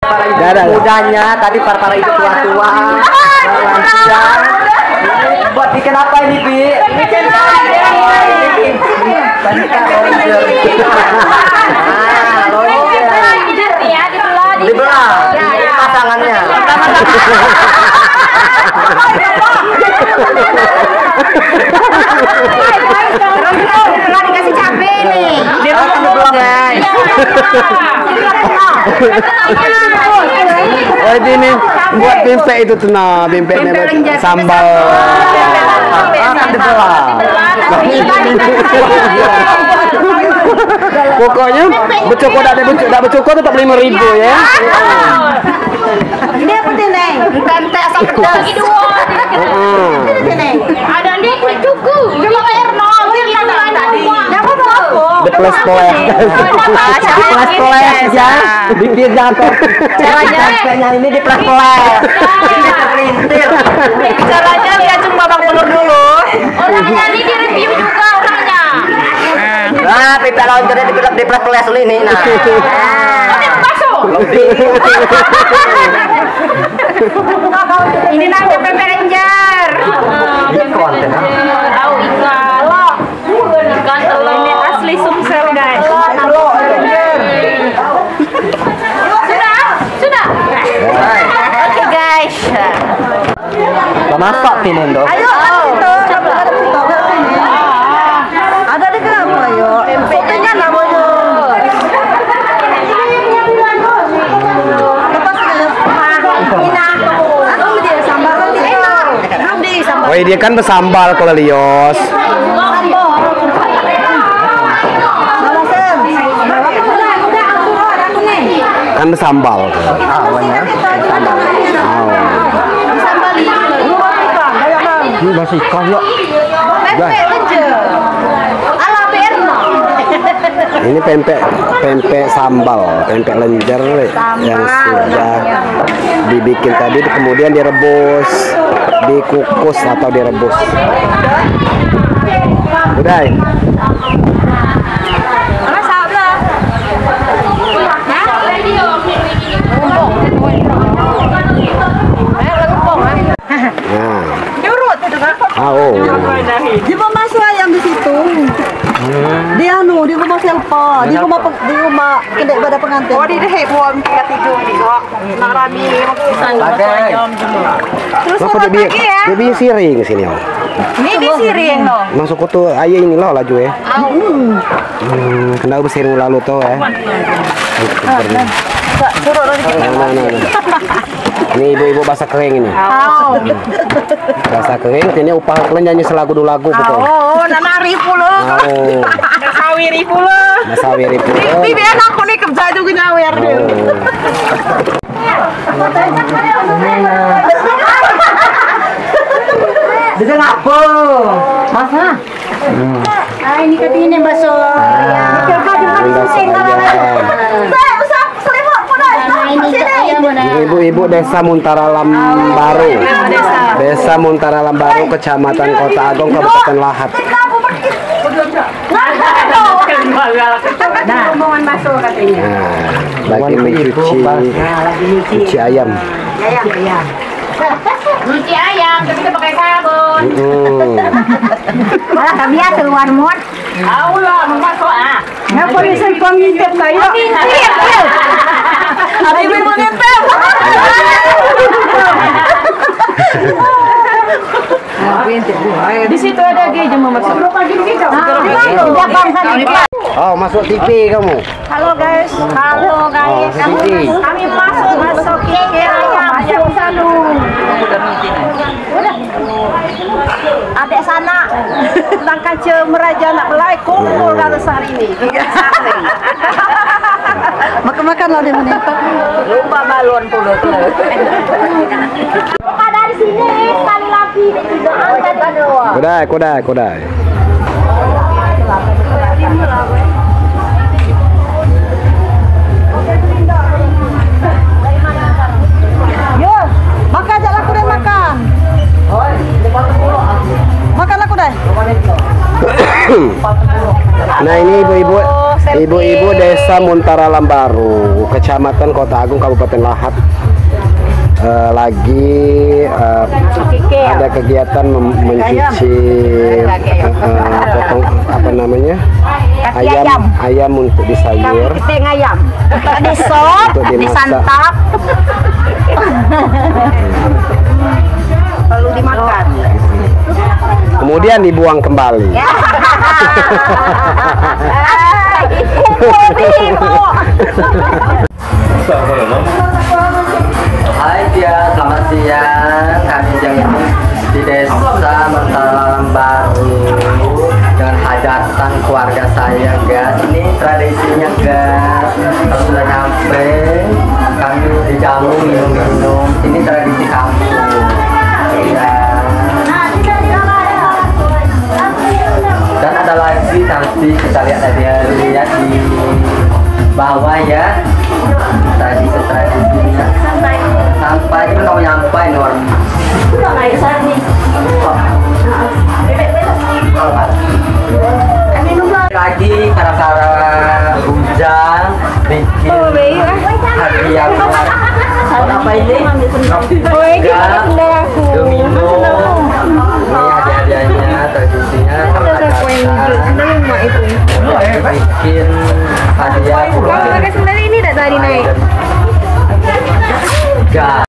Para ibu mudanya, tadi para ibu tua-tua, lansia. Buat bikin apa ini, Bi? Bikin dibelah pasangannya. Terus dikasih cabe nih. Dia akan dibelah, guys. Oh ini buat pempek itu tuh nah, pempek sambal. Akan dibelah. Pokoknya becoko tak becoko tetap 5.000 ya. Ini apa nih? Pempek asam pedas. Ada nih cukup. Cuma bayar nol. Deples-ples ya. Dikit jatuh. Caranya ini di ples-ples. Ini terpelintir. Caranya lihat cuma Bang Pelur dulu. Orangnya ini di review juga orangnya. Nah, pita launchernya di ples-ples dulu ini. Nah. Ini namanya pempek Ranger. Ini konten. Tahu ikan. Ikan telur. Ini asli Sumsel guys. Sudah. Oke guys. Masak ini dong. Ayo. Ada di kenapa yo? Pempeknya namanya. Oh dia kan bersambal kalau Lios. Kan bersambal. Awalnya sambal. Ini masih ikan ya. Ini pempek sambal, pempek lenjer yang sudah dibikin tadi, kemudian direbus, dikukus atau direbus. Udah. Nah. Nyurut itu kan? Oh. Dia mau masuk ayam di situ. Dia di rumah selpa, di rumah kedek pada pengantin. Oh, di heboh kita tidur di kok. Nak rami ayam dulu. Terus Kenapa dia bisa siring ke sini? Ini siring loh. Masuk tuh ayah ini loh laju ya. Kena bersiring lalu tuh ya. Nah. Ini ibu-ibu basah kering ini. Basah kering, ini upah kalian nyanyi selagu lagu betul. Oh, nana ribu loh. Sawi ribu loh. Sawi ribu. Bibi anakku nih kerja juga nyawer deh. Dengan apa? Masa? Ini katanya bakso. Ibu-ibu Desa Muntara Lambaru. Desa Muntara Lambaru, Kecamatan Kota Agung, Kabupaten Lahat. Nah, rombongan bakso katanya. Nah, lagi mencuci ayam. Cuci ayam, tapi kita pakai sabun. Malah kami ya keluar mod. Allah, bakso ah. Ngapa bisa ngintip kayak? Ada ibu ngintip. Di situ ada geja mama. Oh, masuk TV kamu. Halo guys. Kami masuk ke ayam sanu. Adek sana tentang kaca meraja nak belai kumpul kata sehari ini. Makan lah dia mana. Lupa balon pulut. Buka dari sini sekali lagi tidak angkat bawah. Kodai. Yo, makan aja aku deh makan. Makan aku deh. Nah ini ibu-ibu Desa Desa Muntara Lambaru, Kecamatan Kota Agung, Kabupaten Lahat. Lagi ada kegiatan mencuci potong apa namanya ayam untuk disayur, ayam disop, disantap, lalu dimakan. Kemudian dibuang kembali. Hai dia, selamat siang. Kami jangan di desa Muntara Lambaru dengan hajatan keluarga saya, guys. Ini tradisinya, guys. Kalau sudah nyampe, kami dijamu minum-minum. Ini tradisi kampung. Ya. Dan ada lagi nanti kita lihat di bawah ya. Tradisinya sampai itu kamu nyampe Nur. Lagi gara-gara hujan bikin hadiah buat apa ini? Domino. Ini hadiah-hadiahnya, tradisinya bikin hadiah buat Ini tidak tadi naik. Gak.